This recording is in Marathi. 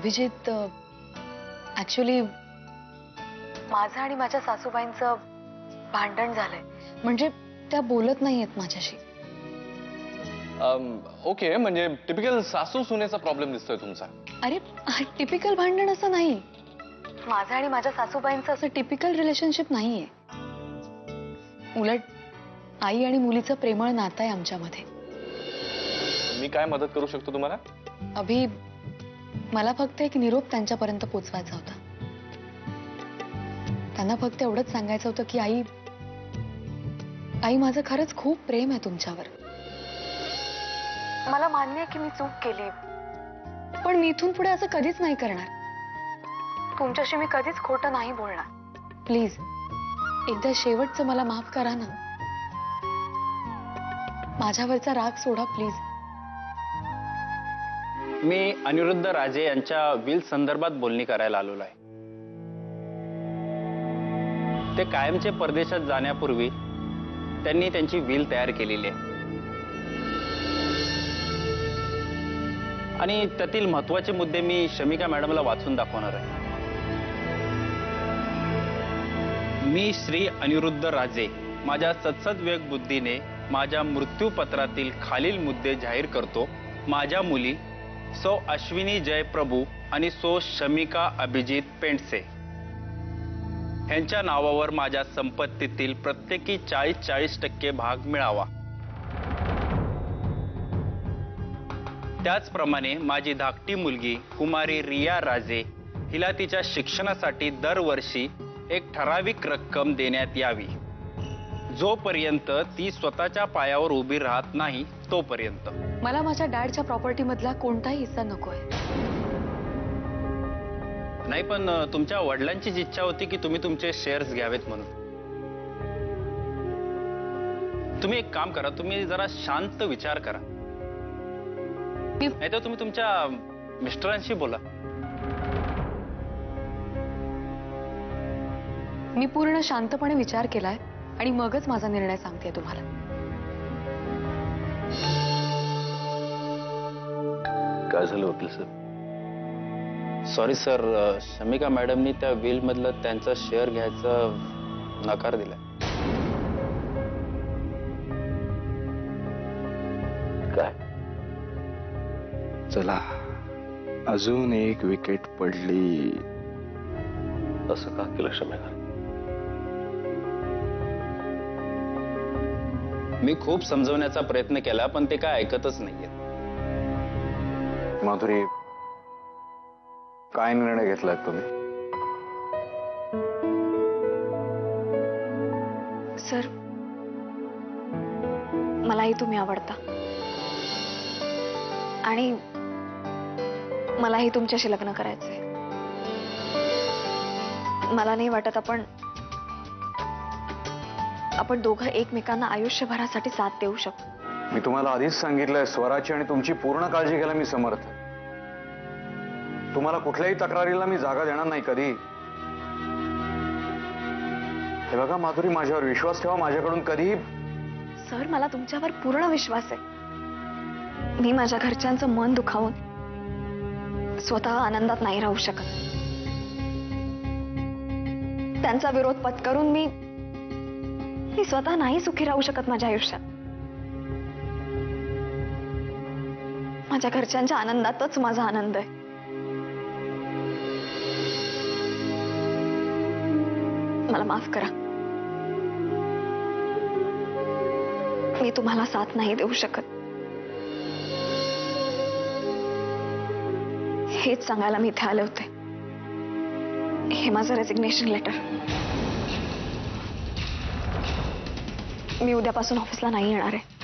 अभिजित, ऍक्च्युली माझं आणि माझ्या सासूबाईंचं भांडण झालंय. म्हणजे त्या बोलत नाहीयेत माझ्याशी. ओके, म्हणजे टिपिकल सासू सुनेचा प्रॉब्लेम दिसतोय तुमचा. अरे टिपिकल भांडण असं नाही. माझं आणि माझ्या सासूबाईंचं असं टिपिकल रिलेशनशिप नाहीये. उलट आई आणि मुलीचं प्रेमळ नातं आहे आमच्यामध्ये. मी काय मदत करू शकतो तुम्हाला? अभि, मला फक्त एक निरोप त्यांच्यापर्यंत पोचवायचा होता. त्यांना फक्त एवढंच सांगायचं होतं की आई माझं खरंच खूप प्रेम आहे तुमच्यावर. मला मान्य आहे की मी चूक केली, पण मी इथून पुढे असं कधीच नाही करणार. तुमच्याशी मी कधीच खोटं नाही बोलणार. प्लीज एकदा शेवटचं मला माफ करा ना. माझ्यावरचा राग सोडा प्लीज. मी अनिरुद्ध राजे यांच्या विल संदर्भात बोलणी करायला आलेलो आहे. ते कायमचे परदेशात जाण्यापूर्वी त्यांनी त्यांची विल तयार केलेली आहे आणि त्यातील महत्त्वाचे मुद्दे मी शमिका मॅडमला वाचून दाखवणार आहे. मी श्री अनिरुद्ध राजे माझ्या सत्सद्विवेक बुद्धीने माझ्या मृत्यूपत्रातील खालील मुद्दे जाहीर करतो. माझ्या मुली सौ अश्विनी जय प्रभू आणि सौ शमिका अभिजित पेंडसे यांच्या नावावर माझ्या संपत्तीतील प्रत्येकी 40% भाग मिळावा. त्याचप्रमाणे माझी धाकटी मुलगी कुमारी रिया राजे हिला तिच्या शिक्षणासाठी दरवर्षी एक ठराविक रक्कम देण्यात यावी, जोपर्यंत ती स्वतःच्या पायावर उभी राहत नाही तोपर्यंत. मला माझ्या डॅडच्या प्रॉपर्टी मधला कोणताही हिस्सा नकोय. नाही, पण तुमच्या वडिलांचीच इच्छा होती की तुम्ही तुमचे शेअर्स घ्यावेत म्हणून. तुम्ही एक काम करा, तुम्ही जरा शांत विचार करा. नाही तर तुम्ही तुमच्या मिस्टरांशी बोला. मी पूर्ण शांतपणे विचार केलाय आणि मगच माझा निर्णय सांगते तुम्हाला. काय झालं वकील सर? सॉरी सर, शमिका मॅडमनी त्या विल मधलं त्यांचा शेअर घ्यायचा नकार दिलाय. काय? चला, अजून एक विकेट पडली. असं का केलं शमिका? मी खूप समजवण्याचा प्रयत्न केला पण ते काय ऐकतच नाहीये. माधुरी, काय निर्णय घेतलाय तुम्ही? सर, मलाही तुम्ही आवडता आणि मलाही तुमच्याशी लग्न करायचंय. मला नाही वाटत आपण दोघं एकमेकांना आयुष्यभरासाठी साथ देऊ शकतो. मी तुम्हाला आधीच सांगितलंय, स्वराची आणि तुमची पूर्ण काळजी घ्यायला मी समर्थ. तुम्हाला कुठल्याही तक्रारीला मी जागा देणार नाही कधी. हे बघा माधुरी, माझ्यावर विश्वास ठेवा. माझ्याकडून कधी. सर, मला तुमच्यावर पूर्ण विश्वास आहे. मी माझ्या घरच्यांचं मन दुखावून स्वतः आनंदात नाही राहू शकत. त्यांचा विरोध पत्करून मी स्वतः नाही सुखी राहू शकत माझ्या आयुष्यात. माझ्या घरच्यांच्या आनंदातच माझा आनंद आहे. मला माफ करा. मी तुम्हाला साथ नाही देऊ शकत. हेच सांगायला मी इथे आले होते. हे माझं रेजिग्नेशन लेटर. मी उद्यापासून ऑफिसला नाही येणार आहे.